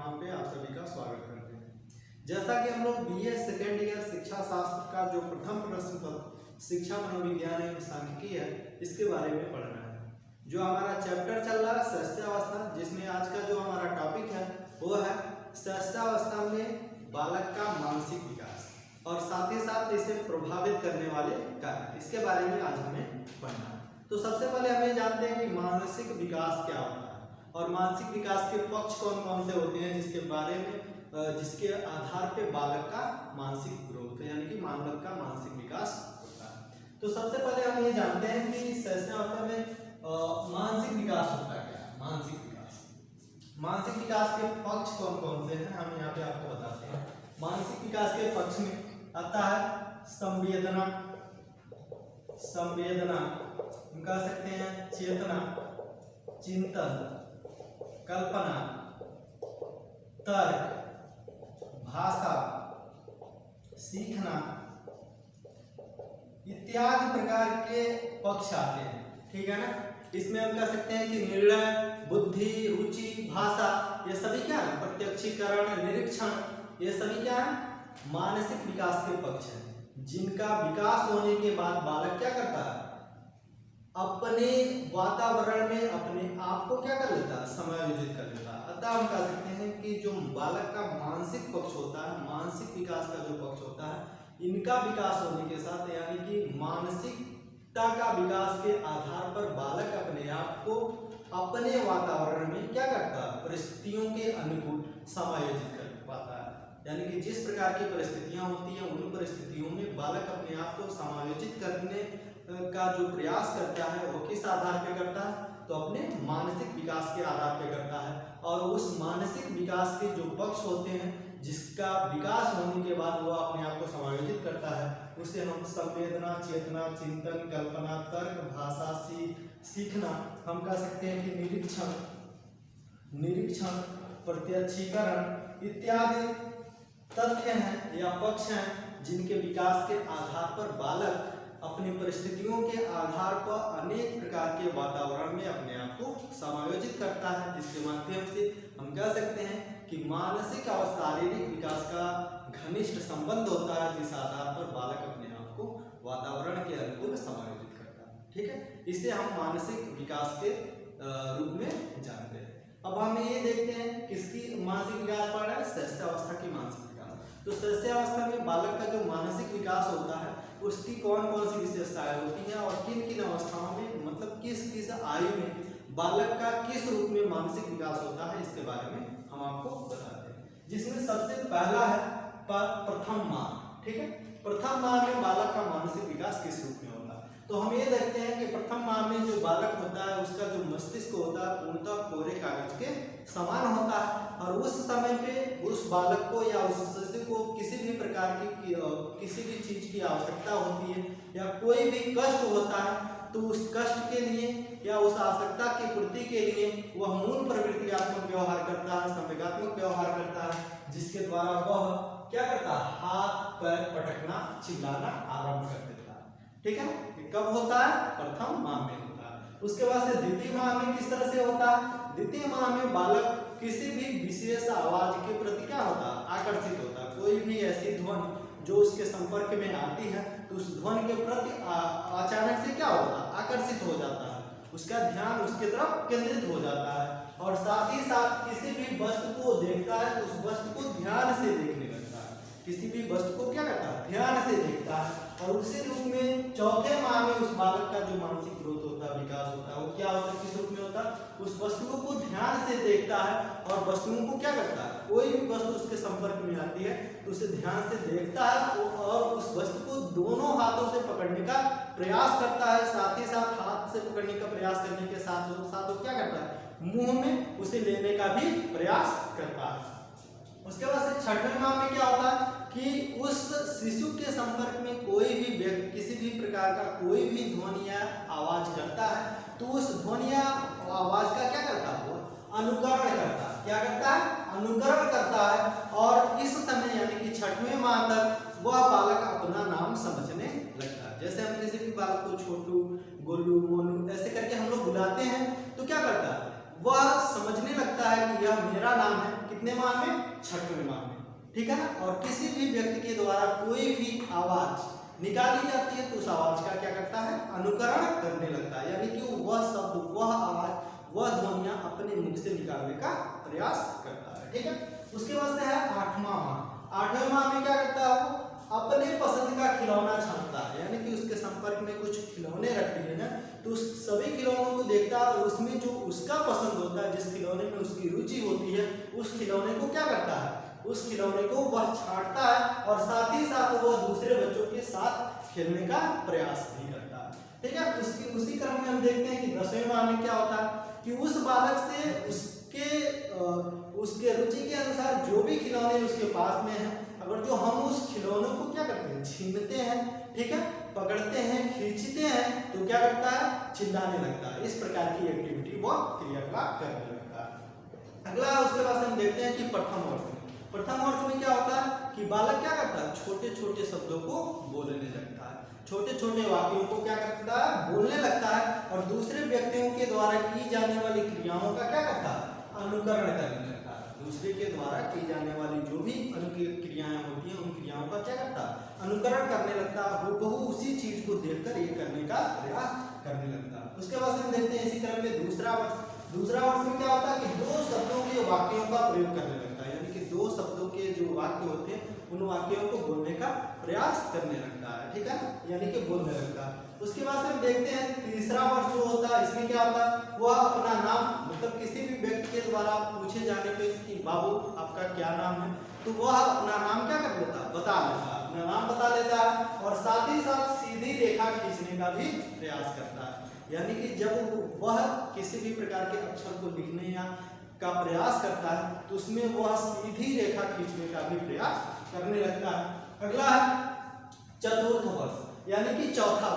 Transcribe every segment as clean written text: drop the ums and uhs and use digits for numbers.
Platform पे आप सभी का स्वागत करते हैं। जैसा कि हम लोग बीए सेकेंड ईयर शिक्षा शास्त्र का जो प्रथम प्रश्न पत्र शिक्षा मनोविज्ञान एवं सांख्यिकी है, इसके बारे में पढ़ना है। जो हमारा चैप्टर चल रहा है शैशवावस्था, जिसमें आज का जो हमारा टॉपिक है वो है शैशवावस्था में बालक का मानसिक विकास और साथ ही साथ इसे प्रभावित करने वाले कार्य, इसके बारे में आज हमें पढ़ना है। तो सबसे पहले हमें जानते हैं कि मानसिक विकास क्या होता है और मानसिक विकास के पक्ष कौन कौन से होते हैं, जिसके बारे में जिसके आधार पे बालक का मानसिक ग्रोथ यानी कि बालक का मानसिक विकास होता है। तो सबसे पहले हम ये जानते हैं कि शैशवावस्था में मानसिक विकास होता है क्या। मानसिक विकास के पक्ष कौन कौन से हैं, हम यहाँ पे आपको बताते हैं। मानसिक विकास के पक्ष में आता है संवेदना, हम कह सकते हैं चेतना, चिंतन, कल्पना, तर्क, भाषा, सीखना इत्यादि प्रकार के पक्ष आते हैं, ठीक है ना। इसमें हम कह सकते हैं कि निर्णय, बुद्धि, रुचि, भाषा, ये सभी क्या है, प्रत्यक्षीकरण, निरीक्षण, ये सभी क्या है, मानसिक विकास के पक्ष हैं, जिनका विकास होने के बाद बालक क्या करता है, अपने वातावरण में अपने आप को क्या कर लेता है, समायोजित कर लेता है। अतः हम कह सकते हैं कि जो बालक का मानसिक पक्ष होता है, मानसिक विकास का जो पक्ष होता है, इनका विकास होने के साथ यानी कि मानसिकता का विकास के आधार पर बालक अपने आप को अपने वातावरण में क्या करता है, परिस्थितियों के अनुकूल समायोजित कर पाता है। यानी कि जिस प्रकार की परिस्थितियां होती हैं उन परिस्थितियों में बालक अपने आप को समायोजित करने का जो प्रयास करता है वो किस आधार पे करता है, तो अपने मानसिक विकास के आधार पे करता है। और उस मानसिक विकास के जो पक्ष होते हैं जिसका विकास होने के बाद वो अपने आप को समायोजित करता है, उसे हम संवेदना, चेतना, चिंतन, कल्पना, तर्क, भाषा, सीखना, हम कह सकते हैं कि निरीक्षण, प्रत्यक्षीकरण इत्यादि तथ्य हैं या पक्ष हैं जिनके विकास के आधार पर बालक अपनी परिस्थितियों के आधार पर अनेक प्रकार के वातावरण में अपने आप को समायोजित करता है, जिसके माध्यम से हम कह सकते हैं कि मानसिक और शारीरिक विकास का घनिष्ठ संबंध होता है, जिस आधार पर बालक अपने आप को वातावरण के अनुकूल समायोजित करता है, ठीक है। इसे हम मानसिक विकास के रूप में जानते हैं। अब हम ये देखते हैं किसकी मानसिक विकास पढ़ रहे हैं, शैशवावस्था की मानसिक विकास। तो शैशवावस्था में बालक का जो मानसिक विकास होता है उसकी कौन कौन सी विशेषताएं होती हैं और किन किन अवस्थाओं में, मतलब किस किस आयु में बालक का किस रूप में मानसिक विकास होता है, इसके बारे में हम आपको बताते हैं। जिसमें सबसे पहला है प्रथम माह, ठीक है। प्रथम माह में बालक का मानसिक विकास किस रूप में होता है, तो हम ये देखते हैं कि प्रथम माह में जो बालक होता है उसका जो मस्तिष्क होता है पूर्णतः कोरे कागज के समान होता है और उस समय पे उस बालक को या उस शिशु को किसी भी प्रकार की किसी भी चीज की आवश्यकता होती है या कोई भी कष्ट होता है तो उस कष्ट के लिए या उस आवश्यकता की पूर्ति के लिए वह मूल प्रवृत्तियात्मक व्यवहार करता है, संवेगात्मक व्यवहार करता है, जिसके द्वारा वह क्या करता है, हाथ पैर पटकना, चिल्लाना आरंभ कर देता है, ठीक है। कब होता है, प्रथम माह में होता है। उसके बाद से द्वितीय माह में किस तरह से होता है, द्वितीय माह में बालक किसी भी विशेष आवाज के प्रति क्या होता है, आकर्षित होता है। कोई भी ऐसी ध्वनि जो उसके संपर्क में आती है तो उस ध्वनि के प्रति अचानक से क्या होता है, आकर्षित हो जाता है, उसका ध्यान उसके तरफ केंद्रित हो जाता है और साथ ही साथ किसी भी वस्तु को देखता है तो उस वस्तु को ध्यान से देखने लगता है, किसी भी वस्तु को क्या करता है, ध्यान से देखता है। और उसी रूप में चौथे माह में उस बालक का जो मानसिक ग्रोथ होता है, विकास होता है, वो क्या होता है, किस रूप में होता है, उस वस्तुओं को ध्यान से देखता है और वस्तुओं को क्या करता है, कोई भी वस्तु उसके संपर्क में आती है तो उसे ध्यान से देखता है और उस वस्तु को दोनों हाथों से पकड़ने का प्रयास करता है। साथ ही साथ हाथ से पकड़ने का प्रयास करने के साथ वो क्या करता है, मुंह में उसे लेने का भी प्रयास करता है। उसके बाद से छठवें माह में क्या होता है कि उस शिशु के संपर्क में कोई भी व्यक्ति किसी भी प्रकार का कोई भी ध्वनि या आवाज करता है तो उस ध्वनि या आवाज का क्या करता है, वो अनुकरण करता है। क्या करता है, अनुकरण करता है। और इस समय यानी कि छठवें माह तक वह बालक अपना नाम समझने लगता है। जैसे हम किसी भी बालक को छोटू, गोलू, मोनू ऐसे करके हम लोग बुलाते हैं तो क्या करता है, वह समझने लगता है कि यह मेरा नाम है कितने माह में, 6वें माह में, ठीक है ना। और किसी भी व्यक्ति के द्वारा कोई भी आवाज निकाली जाती है तो उस आवाज का क्या करता है, अनुकरण करने लगता है, यानी कि वह शब्द, वह आवाज, वह ध्वनियां अपने मुख से निकालने का प्रयास करता है, ठीक है। उसके बाद से है 8वां माह। 8वें माह में क्या करता है, वो अपने पसंद का खिलौना छानता है, यानी कि उसके संपर्क में कुछ खिलौने रख लिए हैं तो उस सभी खिलौनों को देखता है और उसमें जो उसका पसंद होता है, जिस खिलौने में उसकी रुचि होती है, उस खिलौने को क्या करता है, उस खिलौने को वह छांटता है और साथ ही साथ वह दूसरे बच्चों के साथ खेलने का प्रयास भी करता है, ठीक है। उसी क्रम में हम देखते हैं कि 10वें माह में क्या होता है कि उस बालक से उसके रुचि के अनुसार जो भी खिलौने उसके पास में है, अगर जो हम उस खिलौनों को क्या करते हैं, छीनते हैं, ठीक है, पकड़ते हैं, खींचते हैं, तो क्या करता है, चिल्लाने लगता है। इस प्रकार की एक्टिविटी वो क्रियाकलाप करने लगता है। अगला उसके बाद हम देखते हैं कि प्रथम वर्ष में क्या होता है कि बालक क्या करता है, छोटे छोटे शब्दों को बोलने लगता है, छोटे छोटे वाक्यों को क्या करता है, बोलने लगता है और दूसरे व्यक्तियों के द्वारा की जाने वाली क्रियाओं का क्या करता है, अनुकरण करने लगता है। दूसरे के द्वारा की जाने वाली जो भी क्रियाएं होती हैं, उन क्रियाओं का क्या करता है, अनुकरण करने लगता है, हूबहू उसी चीज को देखकर ये करने का प्रयास करने लगता है। उसके बाद हम देखते हैं इसी क्रम में दूसरा वर्ष में क्या होता है कि 2 शब्दों के वाक्यों का प्रयोग करने लगता है, यानी कि 2 शब्दों के जो वाक्य होते हैं उन वाक्यों को बोलने का प्रयास करने लगता है, ठीक है, यानी कि बोलने लगता है। उसके बाद हम देखते हैं तीसरा वर्ष जो होता है, इसमें क्या होता है, वह अपना नाम, मतलब किसी भी व्यक्ति के द्वारा पूछे जाने पे कि बाबू आपका क्या नाम है, तो वह अपना नाम क्या कर लेता है, बता लेता है, अपना नाम बता लेता है और साथ ही साथ सीधी रेखा खींचने का भी प्रयास करता है, यानी कि जब वह किसी भी प्रकार के अक्षर को लिखने या का प्रयास करता है तो उसमें वह सीधी रेखा खींचने का भी प्रयास करने लगता है। अगला है चतुर्थ वर्ष, यानी कि चौथे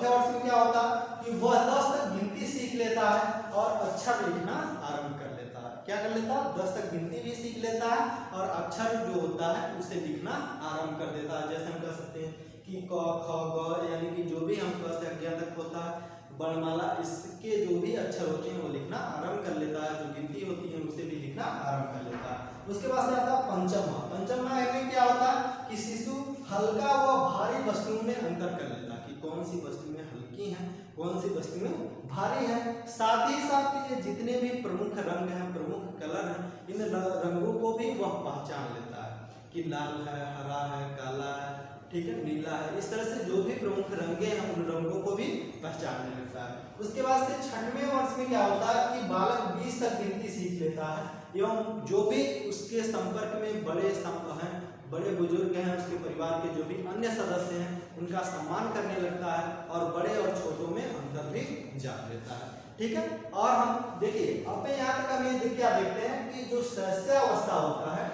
वर्ष में क्या होता है कि वह 10 तक गिनती सीख लेता है और अक्षर लिखना आरंभ कर लेता है। क्या कर लेता है, 10 तक गिनती भी सीख लेता है और अक्षर जो होता है उसे लिखना आरंभ कर देता है। जैसे हम कह सकते हैं कि क ख ग, यानी कि जो भी हम क से अज्ञा तक होता है, वर्णमाला, इसके जो भी अक्षर होते हैं वो लिखना आरंभ कर लेता है, जो गिनती होती है उसे भी लिखना आरंभ कर लेता है। उसके बाद से आता है पंचम माह में क्या होता है कि शिशु हल्का व भारी वस्तुओं में अंतर कर लेता है कि कौन सी वस्तु में हल्की है, कौन सी वस्तु में भारी है। साथ ही साथ ये जितने भी प्रमुख रंग हैं, प्रमुख कलर हैं, इन रंगों को भी वह पहचान लेता है कि लाल है, हरा है, काला है, ठीक है, नीला है। इस तरह से जो भी प्रमुख रंगे हैं उन रंगों को भी पहचानने लगता है। उसके बाद से 6वें वर्ष में क्या होता है कि बालक 20 तक गिनती सीख लेता है एवं जो भी उसके संपर्क में बड़े बुजुर्ग हैं, उसके परिवार के जो भी अन्य सदस्य हैं उनका सम्मान करने लगता है और बड़े और छोटों में अंतर भी जान लेता है, ठीक है। और हम देखिए अब यहाँ तक हम ये क्या देखते हैं कि जो शैशवावस्था होता है,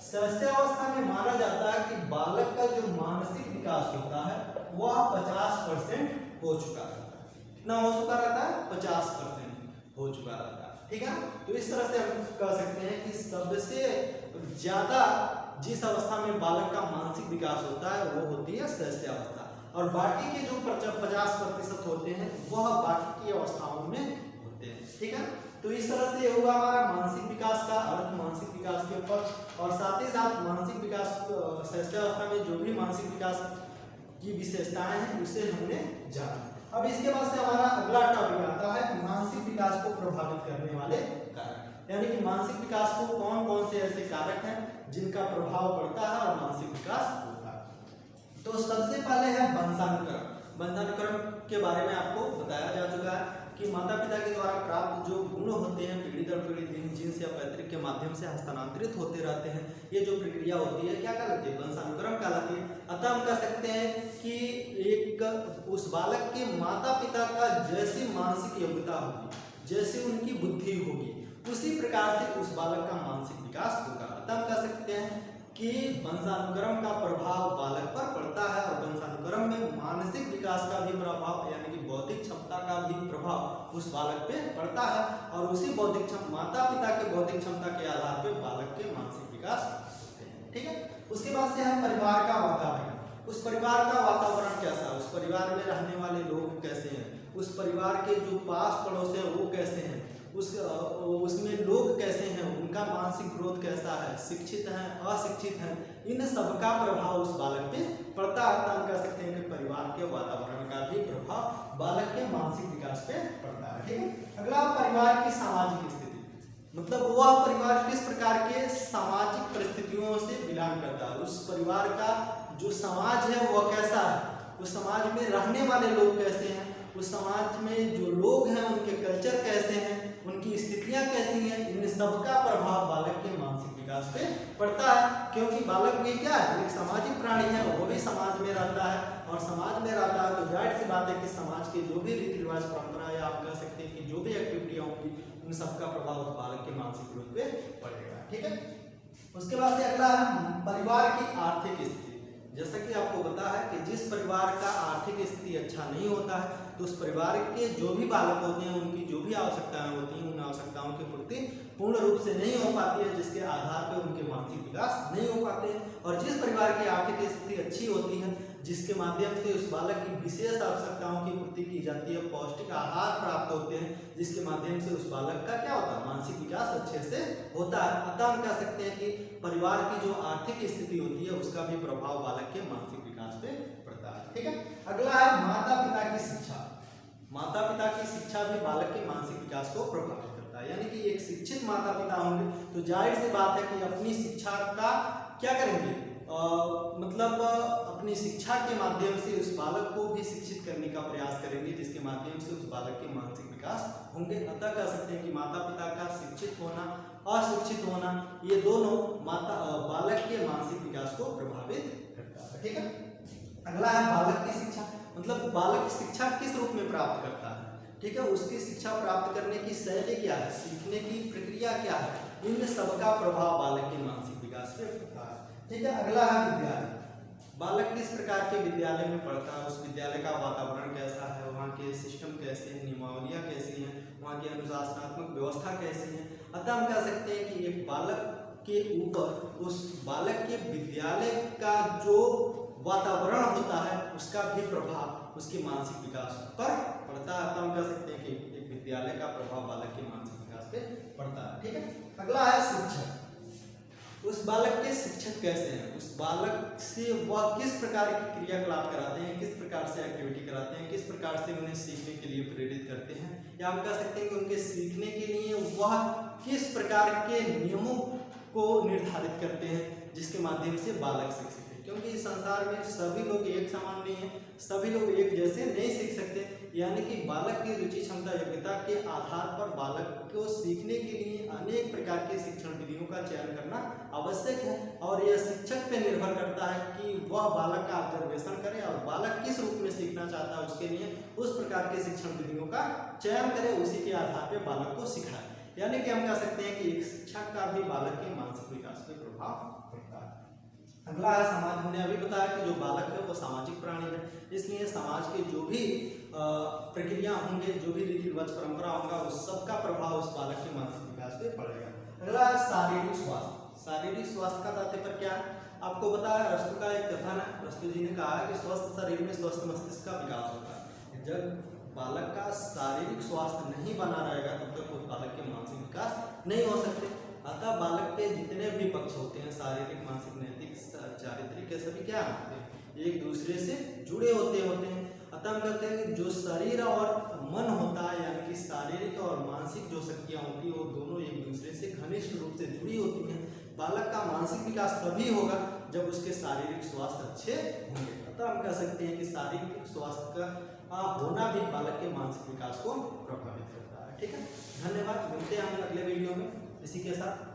शैशवावस्था में माना जाता है कि बालक का जो मानसिक विकास होता है वह 50% हो चुका रहता है। कितना हो चुका रहता है, 50% हो चुका रहता है, ठीक है। तो इस तरह से हम कह सकते हैं कि सबसे ज्यादा जिस अवस्था में बालक का मानसिक विकास होता है वो होती है शैशवावस्था, और बाकी के जो 50% होते हैं वह बाकी की अवस्थाओं में होते हैं, ठीक है। तो इस तरह से हुआ हमारा मानसिक विकास का अर्थ, मानसिक विकास के पक्ष, और साथ ही साथ मानसिक विकास शैशवावस्था में जो भी मानसिक विकास की विशेषताएं हैं उसे हमने जाना। अब इसके बाद से हमारा अगला टॉपिक आता है मानसिक विकास को प्रभावित करने वाले कारक, यानी कि मानसिक विकास को कौन कौन से ऐसे कारक हैं जिनका प्रभाव पड़ता है और मानसिक विकास होता है। तो सबसे पहले है वंशानुक्रम के बारे में आपको बताया जा चुका है कि माता पिता के द्वारा प्राप्त जो गुण होते हैं पीढ़ी दर पीढ़ी जीन्स या पैतृक के माध्यम से हस्तांतरित होते रहते हैं। ये जो प्रक्रिया होती है क्या कहलाती है, वंशानुक्रम कहलाती है। अतः हम कह सकते हैं कि एक उस बालक के माता पिता का जैसी मानसिक योग्यता होगी, जैसी उनकी बुद्धि होगी, उसी प्रकार से उस बालक का मानसिक विकास होगा। अतः हम कह सकते हैं कि वंशानुक्रम का प्रभाव बालक पर पड़ता है और वंशानुक्रम में मानसिक विकास का भी प्रभाव यानी कि बौद्धिक क्षमता का भी प्रभाव उस बालक पे पड़ता है, और उसी माता पिता के बौद्धिक क्षमता के आधार पर बालक के मानसिक विकास होते हैं, ठीक है। उसके बाद से है परिवार का वातावरण। उस परिवार का वातावरण कैसा है, उस परिवार में रहने वाले लोग कैसे हैं, उस परिवार के जो पास पड़ोस है वो कैसे हैं, उसमें लोग कैसे हैं, उनका मानसिक ग्रोथ कैसा है, शिक्षित हैं अशिक्षित हैं, इन सबका प्रभाव उस बालक पे पड़ता है। हम कह सकते हैं कि परिवार के वातावरण का भी प्रभाव बालक के मानसिक विकास पे पड़ता है। ठीक है, अगला परिवार की सामाजिक स्थिति, मतलब वह परिवार किस प्रकार के सामाजिक परिस्थितियों से बिलोंग करता है, उस परिवार का जो समाज है वह कैसा है, उस समाज में रहने वाले लोग कैसे हैं, उस समाज में जो लोग हैं उनके कल्चर कैसे हैं, उनकी स्थितियां कैसी हैं, इन सबका प्रभाव बालक के मानसिक विकास पे पड़ता है। क्योंकि बालक भी क्या है, एक सामाजिक प्राणी है, वो भी समाज में रहता है, और समाज में रहता है तो जाहिर सी बात है कि समाज के जो भी रीति रिवाज परंपरा या आप कह सकते हैं कि जो भी एक्टिविटियां होंगी उन सबका प्रभाव उस बालक के मानसिक ग्रोथ पे पड़ेगा। ठीक है, उसके बाद से अगला है परिवार की आर्थिक स्थिति। जैसा कि आपको पता है कि जिस परिवार का आर्थिक स्थिति अच्छा नहीं होता है तो उस परिवार के जो भी बालक होते हैं उनकी जो भी आवश्यकताएं होती हैं उन आवश्यकताओं की पूर्ति पूर्ण रूप से नहीं हो पाती है, जिसके आधार पर उनके मानसिक विकास नहीं हो पाते हैं। और जिस परिवार की आर्थिक स्थिति अच्छी होती है, जिसके माध्यम से उस बालक की विशेष आवश्यकताओं की पूर्ति की जाती है, पौष्टिक आहार प्राप्त होते हैं, जिसके माध्यम से उस बालक का क्या होता है, मानसिक विकास अच्छे से होता है। अतः हम कह सकते हैं कि परिवार की जो आर्थिक स्थिति होती है उसका भी प्रभाव बालक के मानसिक विकास पे पड़ता है। ठीक है, अगला है माता पिता की शिक्षा। माता पिता की शिक्षा भी बालक के मानसिक विकास को प्रभावित करता है। यानी कि एक शिक्षित माता पिता होंगे तो जाहिर सी बात है कि अपनी शिक्षा का क्या करेंगे, मतलब अपनी शिक्षा के माध्यम से उस बालक को भी शिक्षित करने का प्रयास करेंगे, जिसके माध्यम से उस बालक के मानसिक विकास होंगे। अतः कह सकते हैं कि माता पिता का शिक्षित होना अशिक्षित होना ये दोनों बालक के मानसिक विकास को प्रभावित करता है। ठीक है, अगला है बालक की शिक्षा, मतलब बालक शिक्षा किस रूप में प्राप्त करता है। ठीक है, उसकी शिक्षा प्राप्त करने की शैली क्या है, सीखने की प्रक्रिया क्या है, इन सबका प्रभाव बालक के मानसिक विकास पे पड़ता है। ठीक है, अगला है विद्यालय। बालक किस प्रकार के विद्यालय में पढ़ता है, उस विद्यालय का वातावरण कैसा है, वहाँ के सिस्टम कैसे हैं, नियमावलियाँ कैसी हैं, वहाँ की अनुशासनात्मक व्यवस्था कैसी है। अतः हम कह सकते हैं कि एक बालक के ऊपर उस बालक के विद्यालय का जो वातावरण होता है उसका भी प्रभाव उसके मानसिक विकास पर पड़ता है। तो हम कह सकते हैं कि एक विद्यालय का प्रभाव बालक के मानसिक विकास पे पड़ता है। ठीक है, अगला है शिक्षक। उस बालक के शिक्षक कैसे हैं, उस बालक से वह किस प्रकार की क्रियाकलाप कराते हैं, किस प्रकार से एक्टिविटी कराते हैं, किस प्रकार से उन्हें सीखने के लिए प्रेरित करते हैं, या हम कह सकते हैं कि उनके सीखने के लिए वह किस प्रकार के नियमों को निर्धारित करते हैं जिसके माध्यम से बालक सीख सके। क्योंकि इस संसार में सभी लोग एक समान नहीं है, सभी लोग एक जैसे नहीं सीख सकते। यानी कि बालक की रुचि क्षमता योग्यता के आधार पर बालक को सीखने के लिए अनेक प्रकार के शिक्षण विधियों का चयन करना आवश्यक है, और यह शिक्षक पे निर्भर करता है कि वह बालक का ऑब्जर्वेशन करे और बालक किस रूप में सीखना चाहता है उसके लिए उस प्रकार के शिक्षण विधियों का चयन करे, उसी के आधार पर बालक को सिखाए। यानी कि हम कह सकते हैं कि एक शिक्षक का भी बालक के मानसिक विकास पर प्रभाव पड़ता है। अगला है समाज। हमने अभी बताया कि जो बालक है वो सामाजिक प्राणी है, इसलिए समाज के जो भी प्रक्रिया होंगे, जो भी रीति रिवाज परंपरा होगा, उस सबका प्रभाव उस बालक के मानसिक विकास पे पड़ेगा। अगला है शारीरिक स्वास्थ्य। शारीरिक स्वास्थ्य का तात्पर्य क्या है, आपको पता है अरस्तु का एक कथन है, अरस्तु जी ने कहा है कि स्वस्थ शरीर में स्वस्थ मस्तिष्क का विकास होता है। जब बालक का शारीरिक स्वास्थ्य नहीं बना रहेगा तब तक उस बालक के मानसिक विकास नहीं हो सकते। अतः बालक के जितने भी पक्ष होते हैं, शारीरिक मानसिक नैतिक चारित्रिक, सभी क्या होते हैं, एक दूसरे से जुड़े होते हैं। अतः हम कहते हैं कि जो शरीर और मन होता है, यानी कि शारीरिक और मानसिक जो शक्तियाँ होती हैं वो दोनों एक दूसरे से घनिष्ठ रूप से जुड़ी होती हैं। बालक का मानसिक विकास तभी होगा जब उसके शारीरिक स्वास्थ्य अच्छे होंगे। अतः हम कह सकते हैं कि शारीरिक स्वास्थ्य का होना भी बालक के मानसिक विकास को प्रभावित करता है। ठीक है, धन्यवाद, मिलते हैं हम अगले वीडियो में इसी के साथ।